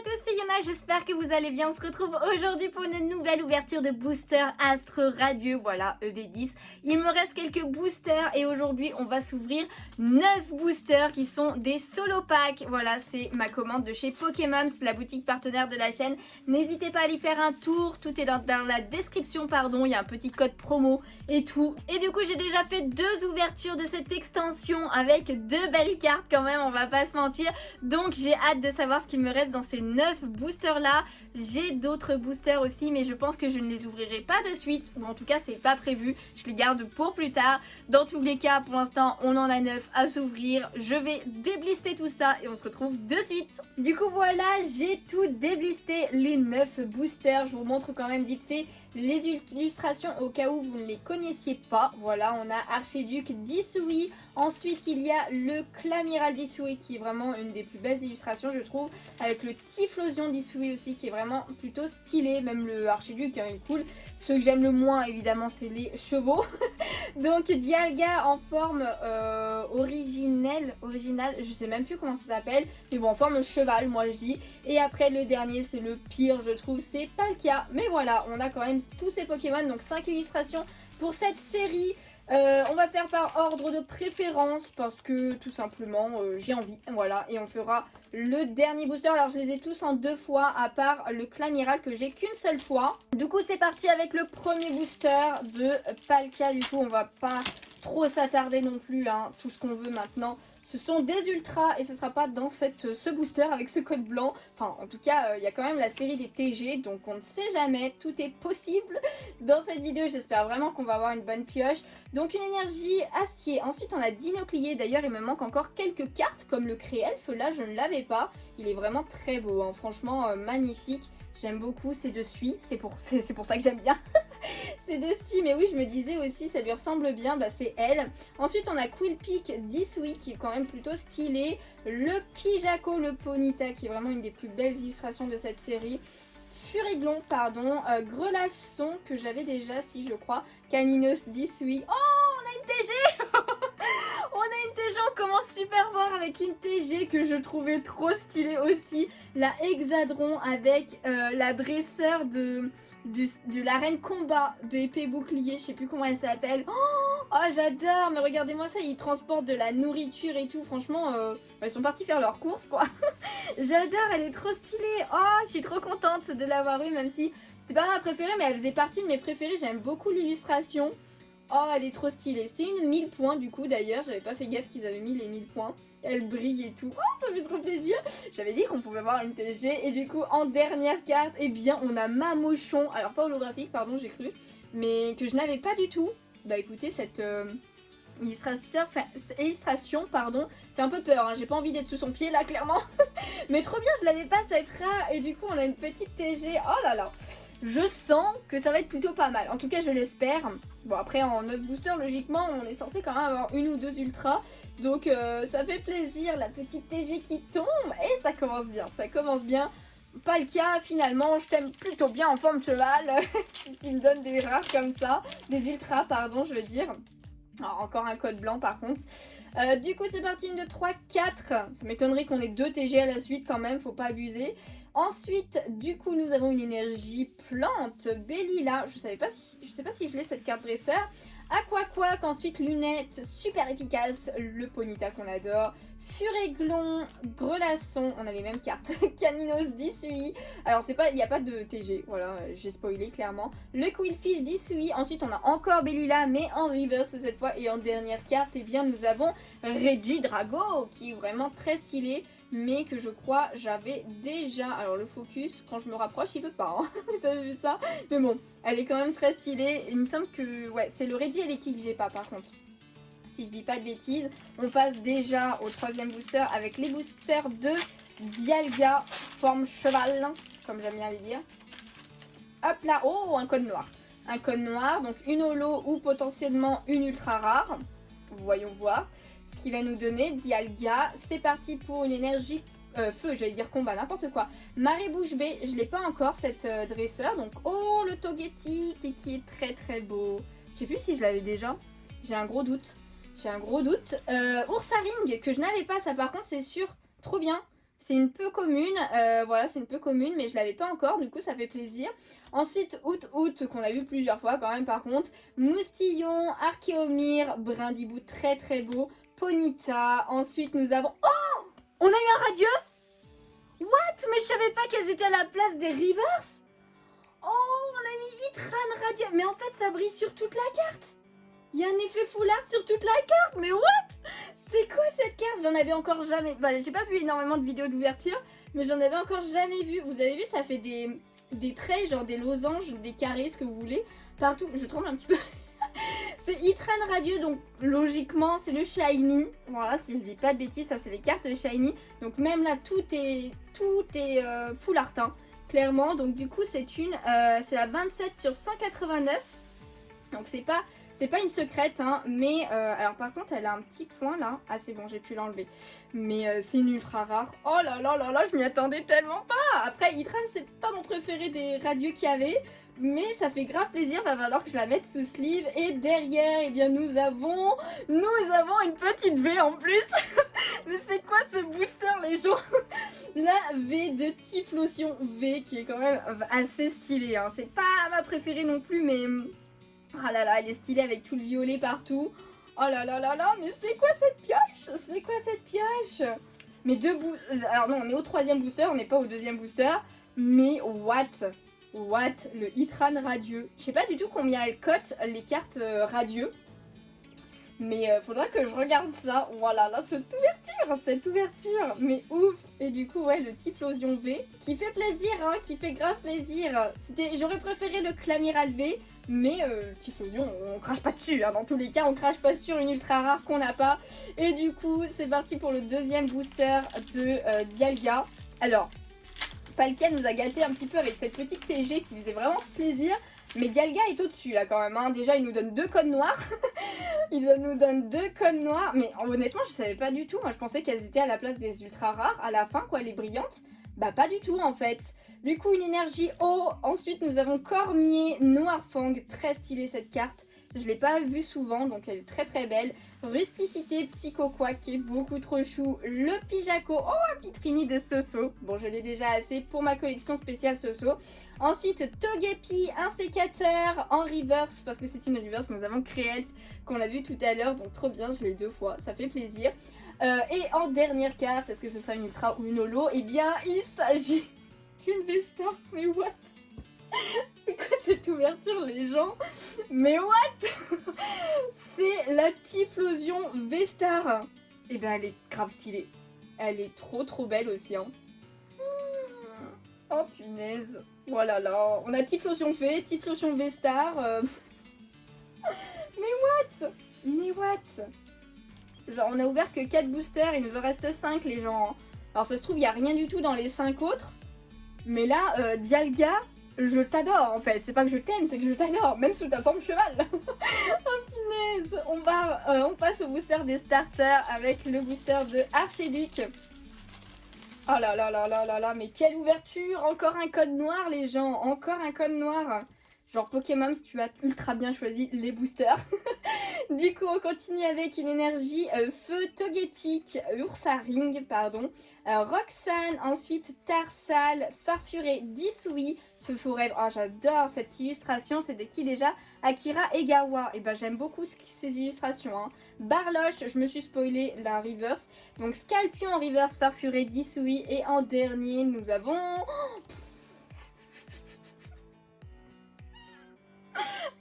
à tous, c'est Yana, j'espère que vous allez bien. On se retrouve aujourd'hui pour une nouvelle ouverture de booster Astre Radieux, voilà, EB10. Il me reste quelques boosters et aujourd'hui on va s'ouvrir 9 boosters qui sont des solo packs. Voilà, c'est ma commande de chez Pokémon, la boutique partenaire de la chaîne. N'hésitez pas à y faire un tour, tout est dans la description, pardon, il y a un petit code promo et tout. Et du coup j'ai déjà fait 2 ouvertures de cette extension avec 2 belles cartes quand même, on va pas se mentir. Donc j'ai hâte de savoir ce qu'il me reste dans ces 9 boosters là. J'ai d'autres boosters aussi mais je pense que je ne les ouvrirai pas de suite, ou en tout cas c'est pas prévu, je les garde pour plus tard. Dans tous les cas pour l'instant on en a 9 à s'ouvrir, je vais déblister tout ça et on se retrouve de suite. Du coup voilà, j'ai tout déblisté, les 9 boosters, je vous montre quand même vite fait les illustrations au cas où vous ne les connaissiez pas. Voilà, on a Archiduc d'Isui, ensuite il y a le Clamiral d'Isui qui est vraiment une des plus belles illustrations je trouve, avec le Typhlosion d'Isui aussi qui est vraiment plutôt stylé, même le Archiduc hein, est cool. Ceux que j'aime le moins évidemment c'est les chevaux. Donc Dialga en forme originale, je sais même plus comment ça s'appelle, mais bon en forme cheval moi je dis. Et après le dernier c'est le pire je trouve, c'est pas le cas, mais voilà on a quand même tous ces Pokémon, donc 5 illustrations pour cette série. On va faire par ordre de préférence parce que tout simplement j'ai envie, voilà, et on fera le dernier booster. Alors je les ai tous en 2 fois à part le Clamiral que j'ai qu'une seule fois. Du coup c'est parti avec le premier booster de Palkia. Du coup on va pas trop s'attarder non plus, hein. Tout ce qu'on veut maintenant ce sont des ultras et ce sera pas dans ce booster avec ce code blanc. Enfin en tout cas il y a quand même la série des TG, donc on ne sait jamais, tout est possible dans cette vidéo. J'espère vraiment qu'on va avoir une bonne pioche. Donc une énergie acier, ensuite on a Dinoclier. D'ailleurs il me manque encore quelques cartes comme le Créelfe, là je ne l'avais pas. Il est vraiment très beau hein. Franchement magnifique. J'aime beaucoup, c'est de suie, c'est pour ça que j'aime bien. C'est de suie, mais oui je me disais aussi ça lui ressemble bien, bah c'est elle. Ensuite on a Quillpick d'Isui qui est quand même plutôt stylé. Le Pijaco, le Ponyta qui est vraiment une des plus belles illustrations de cette série. Furiblon, pardon, Grelasson que j'avais déjà si je crois. Caninos d'Isui. Oh on a une TG. On a une TG, on commence super fort avec une TG que je trouvais trop stylée aussi. La Hexadron avec la dresseur de la reine combat de épée bouclier, je sais plus comment elle s'appelle. Oh j'adore, mais regardez-moi ça, ils transportent de la nourriture et tout, franchement ils sont partis faire leurs courses quoi. J'adore, elle est trop stylée. Oh je suis trop contente de l'avoir eu, même si c'était pas ma préférée mais elle faisait partie de mes préférées, j'aime beaucoup l'illustration. Oh elle est trop stylée, c'est une 1000 points du coup d'ailleurs, j'avais pas fait gaffe qu'ils avaient mis les 1000 points. Elle brille et tout, oh ça fait trop plaisir. J'avais dit qu'on pouvait avoir une TG et du coup en dernière carte, eh bien on a Mamochon. Alors pas holographique pardon j'ai cru, mais que je n'avais pas du tout. Bah écoutez cette illustration pardon, fait un peu peur, hein. J'ai pas envie d'être sous son pied là clairement. Mais trop bien, je l'avais pas cette rare et du coup on a une petite TG, oh là là. Je sens que ça va être plutôt pas mal, en tout cas je l'espère. Bon après en 9 boosters logiquement on est censé quand même avoir une ou deux ultras. Donc ça fait plaisir, la petite TG qui tombe et ça commence bien, ça commence bien. Pas le cas finalement, je t'aime plutôt bien en forme cheval. Si tu me donnes des rares comme ça, des ultras pardon je veux dire. Alors, encore un code blanc par contre. Du coup c'est parti, une, 2, 3, 4. Ça m'étonnerait qu'on ait 2 TG à la suite quand même, faut pas abuser. Ensuite du coup nous avons une énergie plante, Bellila. Je sais pas si je l'ai cette carte dresseur. Aquaquack, ensuite lunettes, super efficace, le Ponyta qu'on adore, Furéglon, Grelasson, on a les mêmes cartes, Caninos d'Isui, alors c'est pas, il n'y a pas de TG, voilà, j'ai spoilé clairement, le Quillfish d'Isui, ensuite on a encore Bellila mais en reverse cette fois, et en dernière carte, eh bien nous avons Regidrago, qui est vraiment très stylé, mais que je crois j'avais déjà. Alors le focus, quand je me rapproche, il veut pas, hein. Vous avez vu ça? Mais bon, elle est quand même très stylée. Il me semble que, ouais, c'est le Regieleki que j'ai pas par contre. Si je dis pas de bêtises, on passe déjà au 3e booster avec les boosters de Dialga, forme cheval, comme j'aime bien les dire. Hop là, oh, un code noir. Un code noir, donc une holo ou potentiellement une ultra rare. Voyons voir ce qui va nous donner Dialga. C'est parti pour une énergie feu, j'allais dire combat, n'importe quoi. Marée bouche bée, je l'ai pas encore cette dresseur. Donc oh le Togetic qui est très très beau. Je sais plus si je l'avais déjà. J'ai un gros doute. Ursaring que je n'avais pas, ça par contre c'est sûr. Trop bien. C'est une peu commune, voilà, c'est une peu commune, mais je l'avais pas encore, du coup ça fait plaisir. Ensuite, Out, qu'on a vu plusieurs fois quand même par contre. Moustillon, Archéomir, Brindibou, très très beau. Ponyta, ensuite nous avons... Oh, on a eu un radieux. What? Mais je savais pas qu'elles étaient à la place des Rivers. Oh, on a mis Itran radieux. Mais en fait, ça brille sur toute la carte. Il y a un effet foulard sur toute la carte. Mais what? C'est quoi cette carte? J'en avais encore jamais... Enfin, j'ai pas vu énormément de vidéos d'ouverture, mais j'en avais encore jamais vu. Vous avez vu, ça fait des traits, genre des losanges ou des carrés, ce que vous voulez. Partout, je tremble un petit peu. C'est Itran radieux, donc logiquement c'est le shiny. Voilà, si je dis pas de bêtises, ça c'est les cartes shiny. Donc même là tout est full art, hein, clairement. Donc du coup c'est la 27 sur 189. Donc c'est pas une secrète, hein, mais alors par contre elle a un petit point là. Ah c'est bon, j'ai pu l'enlever. Mais c'est une ultra rare. Oh là là là là, je m'y attendais tellement pas. Après Itran c'est pas mon préféré des radieux qu'il y avait. Mais ça fait grave plaisir, va falloir que je la mette sous sleeve. Et derrière, eh bien nous avons une petite V en plus. Mais c'est quoi ce booster les gens? La V de Typhlosion V qui est quand même assez stylée, hein. C'est pas ma préférée non plus, mais... Ah là là, elle est stylée avec tout le violet partout. Oh là là là là, mais c'est quoi cette pioche? C'est quoi cette pioche? Mais alors non, on est au 3e booster, on n'est pas au 2e booster. Mais what? Le Itran radieux. Je sais pas du tout combien elle cote les cartes radieux. Mais faudra que je regarde ça. Voilà, là, cette ouverture. Mais ouf. Et du coup, ouais, le Typhlosion V. Qui fait plaisir, hein, qui fait grave plaisir. J'aurais préféré le Clamiral V. Mais Typhlosion, on crache pas dessus. Hein. Dans tous les cas, on crache pas sur une ultra rare qu'on n'a pas. Et du coup, c'est parti pour le 2e booster de Dialga. Alors... Palkia nous a gâté un petit peu avec cette petite TG qui faisait vraiment plaisir. Mais Dialga est au-dessus là quand même, hein. Déjà il nous donne 2 codes noirs. Il nous donne 2 codes noirs. Mais honnêtement je savais pas du tout. Moi je pensais qu'elles étaient à la place des ultra rares à la fin quoi, les brillantes. Bah pas du tout en fait. Du coup une énergie eau. Ensuite nous avons Cormier, Noirfang. Très stylée cette carte. Je l'ai pas vue souvent donc elle est très très belle. Rusticité, Psychoquack qui est beaucoup trop chou. Le Pijaco, oh un Pitrini de Soso. Bon je l'ai déjà assez pour ma collection spéciale Soso. Ensuite Togepi, un sécateur en reverse parce que c'est une reverse. Nous avons Créelf qu'on a vu tout à l'heure donc trop bien, je l'ai 2 fois, ça fait plaisir. Et en dernière carte, est-ce que ce sera une ultra ou une holo? Eh bien il s'agit d'une Vestar, mais what? C'est quoi cette ouverture les gens? Mais what? C'est la Typhlosion V-Star. Et ben elle est grave stylée. Elle est trop belle aussi, hein. Oh punaise. Voilà là. On a Typhlosion V, Typhlosion V-Star. Mais what? Genre on a ouvert que 4 boosters, il nous en reste 5 les gens. Alors ça se trouve il n'y a rien du tout dans les 5 autres. Mais là, Dialga... Je t'adore en fait, c'est pas que je t'aime, c'est que je t'adore, même sous ta forme cheval. Oh punaise. On passe au booster des starters avec le booster de Archiduc. Oh là là là là là là, mais quelle ouverture. Encore un code noir les gens, encore un code noir. Genre Pokémon, tu as ultra bien choisi les boosters. Du coup, on continue avec une énergie feu Togetic, Ursaring, pardon. Roxane, ensuite Tarsal, Farfuré, Disui, Feu Forever. Oh, j'adore cette illustration. C'est de qui déjà? Akira Egawa. Et ben j'aime beaucoup ces illustrations. Hein. Barloche, je me suis spoilé la reverse. Donc Scalpion en reverse, Farfuré, Disui. Et en dernier, nous avons...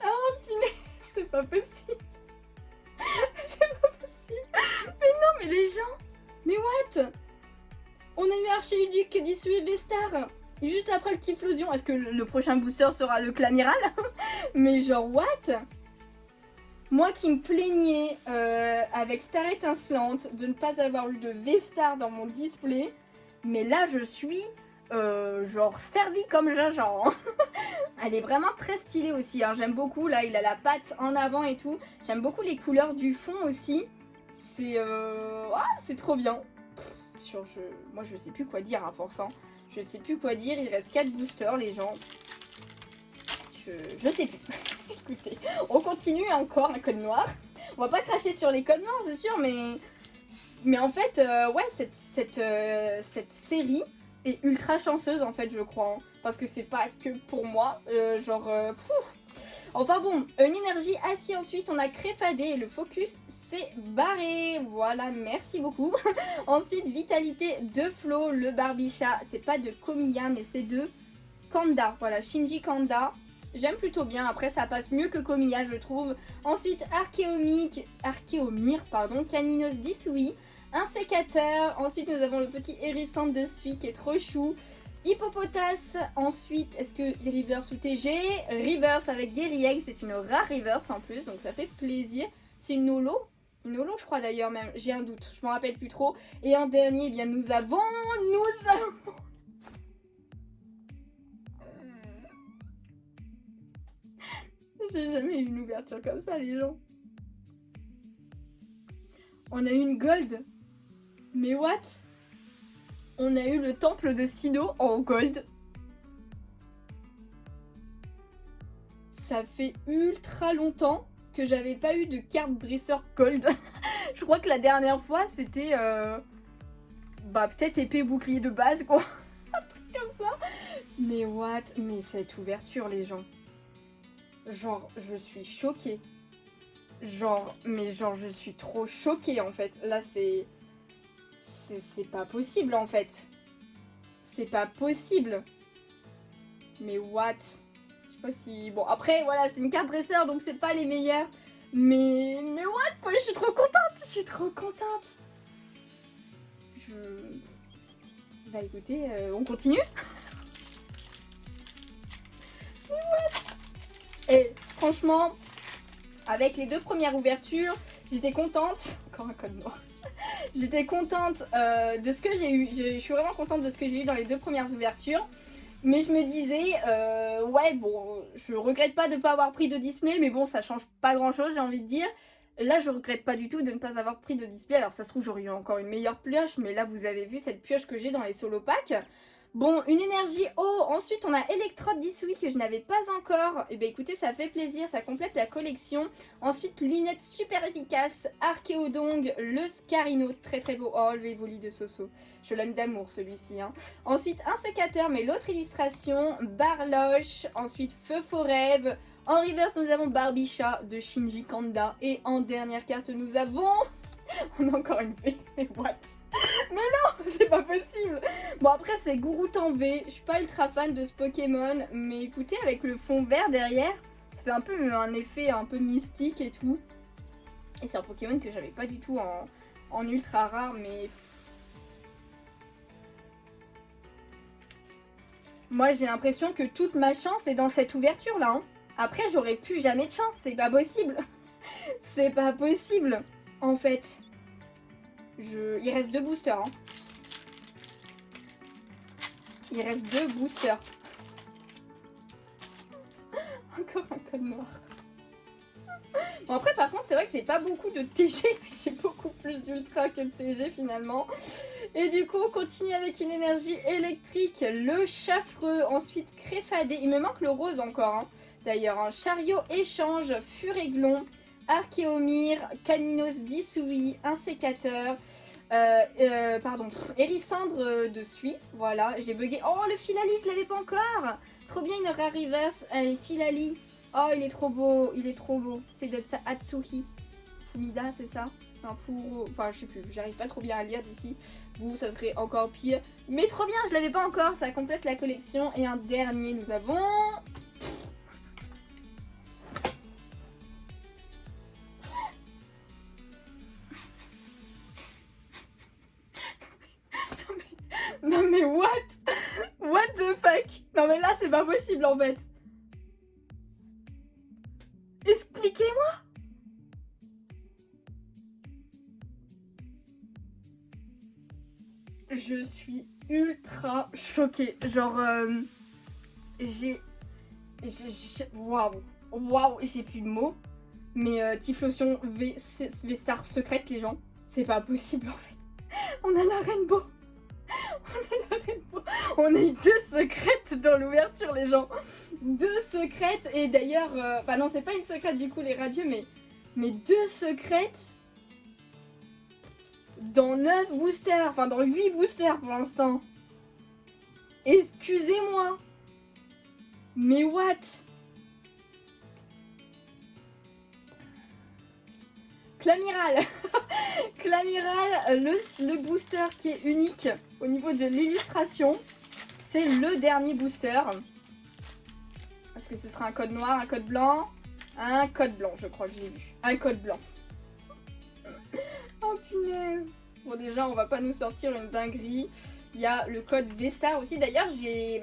Oh punaise, c'est pas possible. C'est pas possible. Mais non, mais les gens. Mais what? On a eu Archiduc, Disui et Vestar. Juste après le Typhlosion. Est-ce que le prochain booster sera le Clamiral? Mais genre what? Moi qui me plaignais avec Star Étincelante de ne pas avoir eu de V-Star dans mon display. Mais là je suis genre servie comme Jaja. Hein. Elle est vraiment très stylée aussi. Hein. J'aime beaucoup. Là il a la patte en avant et tout. J'aime beaucoup les couleurs du fond aussi. C'est trop bien. Moi je sais plus quoi dire à force. Hein. Je sais plus quoi dire. Il reste 4 boosters les gens. Je sais plus. Écoutez, on continue encore un code noir. On va pas cracher sur les codes noirs, c'est sûr, mais Mais en fait, ouais, cette série est ultra chanceuse en fait, je crois. Hein, parce que c'est pas que pour moi. Enfin bon, une énergie assis ensuite, on a Créfadé et le focus s'est barré. Voilà, merci beaucoup. Ensuite, vitalité de Flo, le Barbicha. C'est pas de Komiya, mais c'est de Kanda. Voilà, Shinji Kanda. J'aime plutôt bien, après ça passe mieux que Komiya je trouve. Ensuite Archéomir, Caninos d'Isui, un sécateur. Ensuite nous avons le petit hérissante de Sui qui est trop chou. Hippopotas, ensuite est-ce que reverse ou TG? Reverse avec Guerrieg, c'est une rare reverse en plus donc ça fait plaisir. C'est une holo? Une holo je crois d'ailleurs même, j'ai un doute, je m'en rappelle plus trop. Et en dernier eh bien nous avons... J'ai jamais eu une ouverture comme ça, les gens. On a eu une gold. Mais what? On a eu le temple de Sino en gold. Ça fait ultra longtemps que j'avais pas eu de carte dresseur gold. Je crois que la dernière fois, c'était... peut-être épée bouclier de base, quoi. Un truc comme ça. Mais what? Mais cette ouverture, les gens. Genre, je suis choquée. Je suis trop choquée en fait. Là, c'est pas possible en fait. C'est pas possible. Mais what? Je sais pas si... Bon, après, voilà, c'est une carte dresseur, donc c'est pas les meilleures. Mais what? Moi, je suis trop contente. Je suis trop contente. Bah écoutez, on continue. Mais what? Et franchement, avec les deux premières ouvertures, j'étais contente. Encore un code noir. J'étais contente de ce que j'ai eu. Je suis vraiment contente de ce que j'ai eu dans les deux premières ouvertures. Mais je me disais, ouais, bon, je regrette pas de ne pas avoir pris de display, mais bon, ça change pas grand chose, j'ai envie de dire. Là, je regrette pas du tout de ne pas avoir pris de display. Alors, ça se trouve, j'aurais eu encore une meilleure pioche, mais là, vous avez vu cette pioche que j'ai dans les solo packs. Bon, une énergie eau. Ensuite, on a Electrode d'Isui que je n'avais pas encore. Et bien, écoutez, ça fait plaisir, ça complète la collection. Ensuite, lunettes super efficaces. Archéodong, le Scarino, très très beau. Oh, le Evoli de Soso. Je l'aime d'amour, celui-ci. Hein. Ensuite, un sécateur, mais l'autre illustration. Barloche. Ensuite, Feu Forêve. En reverse, nous avons Barbicha de Shinji Kanda. Et en dernière carte, nous avons... On a encore une fée. Mais what? Mais non, c'est pas possible. Bon, après, c'est Gouroutan V. Je suis pas ultra fan de ce Pokémon. Mais écoutez, avec le fond vert derrière, ça fait un peu un effet un peu mystique et tout. Et c'est un Pokémon que j'avais pas du tout en ultra rare. Mais... moi, j'ai l'impression que toute ma chance est dans cette ouverture-là. Hein. Après, j'aurais plus jamais de chance. C'est pas possible. C'est pas possible. En fait, il reste 2 boosters. Hein. Il reste 2 boosters. Encore un code noir. Bon après par contre c'est vrai que j'ai pas beaucoup de TG. J'ai beaucoup plus d'ultra que de TG finalement. Et du coup on continue avec une énergie électrique. Le Chaffreux. Ensuite Créfadé. Il me manque le rose encore. Hein. D'ailleurs un chariot échange. Furéglon. Archéomir, Caninos d'Isui, un sécateur, Hérissandre de Sui, voilà, j'ai bugué. Oh, le Filali, je l'avais pas encore. Trop bien, une rare reverse, Filali. Oh, il est trop beau, c'est d'être Atsuhi. Fumida, c'est ça? Un fourreau, enfin, je sais plus, j'arrive pas trop bien à lire d'ici. Vous, ça serait encore pire. Mais trop bien, je l'avais pas encore, ça complète la collection. Et un dernier, nous avons... Non mais what? What the fuck? Non mais là c'est pas possible en fait. Expliquez-moi. Je suis ultra choquée. Genre waouh, j'ai plus de mots. Mais Typhlosion V-Star secrète les gens. C'est pas possible en fait. On a la Rainbow. On a eu 2 secrètes dans l'ouverture les gens. 2 secrètes et d'ailleurs... Enfin non c'est pas une secrète du coup les radieux mais 2 secrètes. dans 9 boosters, enfin dans 8 boosters pour l'instant. Excusez-moi. Mais what? Clamiral. Clamiral, le booster qui est unique au niveau de l'illustration. C'est le dernier booster. Est-ce que ce sera un code noir, un code blanc? Un code blanc, je crois que j'ai vu. Un code blanc. Oh punaise. Bon déjà, on va pas nous sortir une dinguerie. Il y a le code V-Star aussi. D'ailleurs, j'ai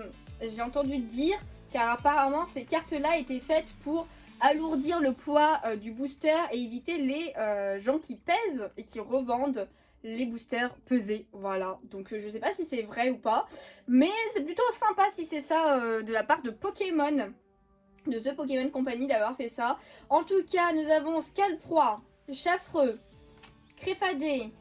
entendu dire car apparemment ces cartes-là étaient faites pour alourdir le poids du booster et éviter les gens qui pèsent et qui revendent les boosters pesés. Voilà, donc je sais pas si c'est vrai ou pas, mais c'est plutôt sympa si c'est ça de la part de Pokémon, de The Pokémon Company d'avoir fait ça. En tout cas, nous avons Scalproie, Chaffreux, Créfadé,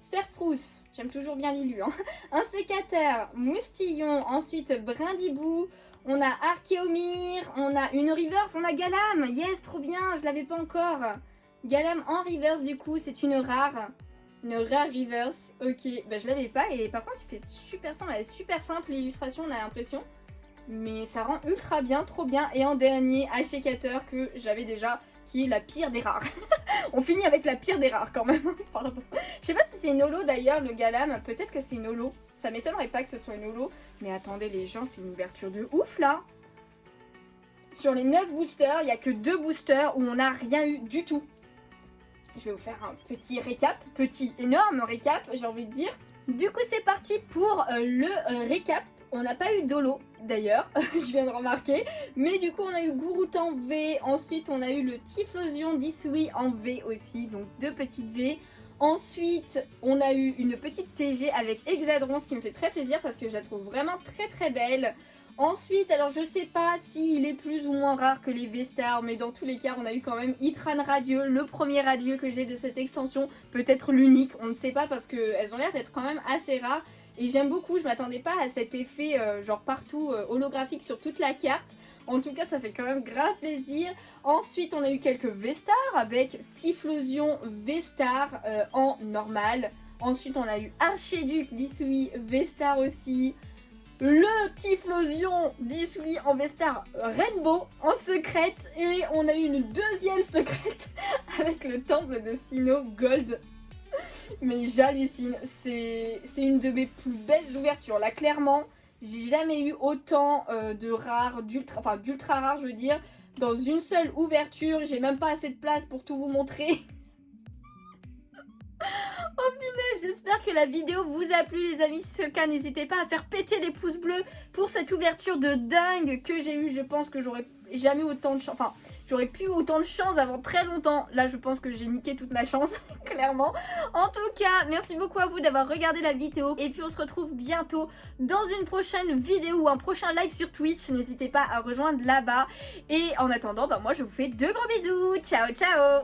Serfrousse, j'aime toujours bien Lilu, hein. Un sécateur, Moustillon, ensuite Brindibou, on a Archéomir, on a une reverse, on a Galam, yes, trop bien, je l'avais pas encore. Galam en reverse du coup, c'est une rare reverse, ok, bah je l'avais pas et par contre il fait super simple, elle est super simple l'illustration on a l'impression. Mais ça rend ultra bien, trop bien. Et en dernier, Ashécateur que j'avais déjà, qui est la pire des rares. On finit avec la pire des rares quand même, pardon. Je sais pas si c'est une holo d'ailleurs, le Galam, peut-être que c'est une holo. Ça m'étonnerait pas que ce soit une holo. Mais attendez les gens, c'est une ouverture de ouf là. Sur les 9 boosters, il n'y a que 2 boosters où on n'a rien eu du tout. Je vais vous faire un petit récap, petit énorme récap j'ai envie de dire. Du coup c'est parti pour le récap. On n'a pas eu d'holo d'ailleurs, je viens de remarquer. Mais du coup on a eu Gourout en V, ensuite on a eu le Typhlosion d'Isui en V aussi, donc 2 petites V. Ensuite on a eu une petite TG avec Hexadron, ce qui me fait très plaisir parce que je la trouve vraiment très très belle. Ensuite, alors je sais pas s'il est plus ou moins rare que les V-Stars, mais dans tous les cas, on a eu quand même Itran Radieux, le premier radieux que j'ai de cette extension, peut-être l'unique, on ne sait pas parce qu'elles ont l'air d'être quand même assez rares. Et j'aime beaucoup, je m'attendais pas à cet effet genre partout holographique sur toute la carte. En tout cas, ça fait quand même grave plaisir. Ensuite, on a eu quelques V-Stars avec Typhlosion V-Star en normal. Ensuite, on a eu Archiduc d'Isui V-Star aussi. Le Typhlosion d'Isui en V-Star Rainbow en secrète. Et on a eu une deuxième secrète avec le temple de Sinnoh Gold. Mais j'hallucine, c'est une de mes plus belles ouvertures. Là clairement, j'ai jamais eu autant de rares, d'ultra rares je veux dire, dans une seule ouverture. J'ai même pas assez de place pour tout vous montrer. Oh punaise, j'espère que la vidéo vous a plu les amis. Si c'est le cas, n'hésitez pas à faire péter les pouces bleus pour cette ouverture de dingue que j'ai eue. Je pense que j'aurais jamais autant de chance, enfin j'aurais plus autant de chance avant très longtemps. Là je pense que j'ai niqué toute ma chance, clairement. En tout cas, merci beaucoup à vous d'avoir regardé la vidéo. Et puis on se retrouve bientôt dans une prochaine vidéo ou un prochain live sur Twitch. N'hésitez pas à rejoindre là-bas. Et en attendant, bah, moi je vous fais de gros bisous. Ciao ciao.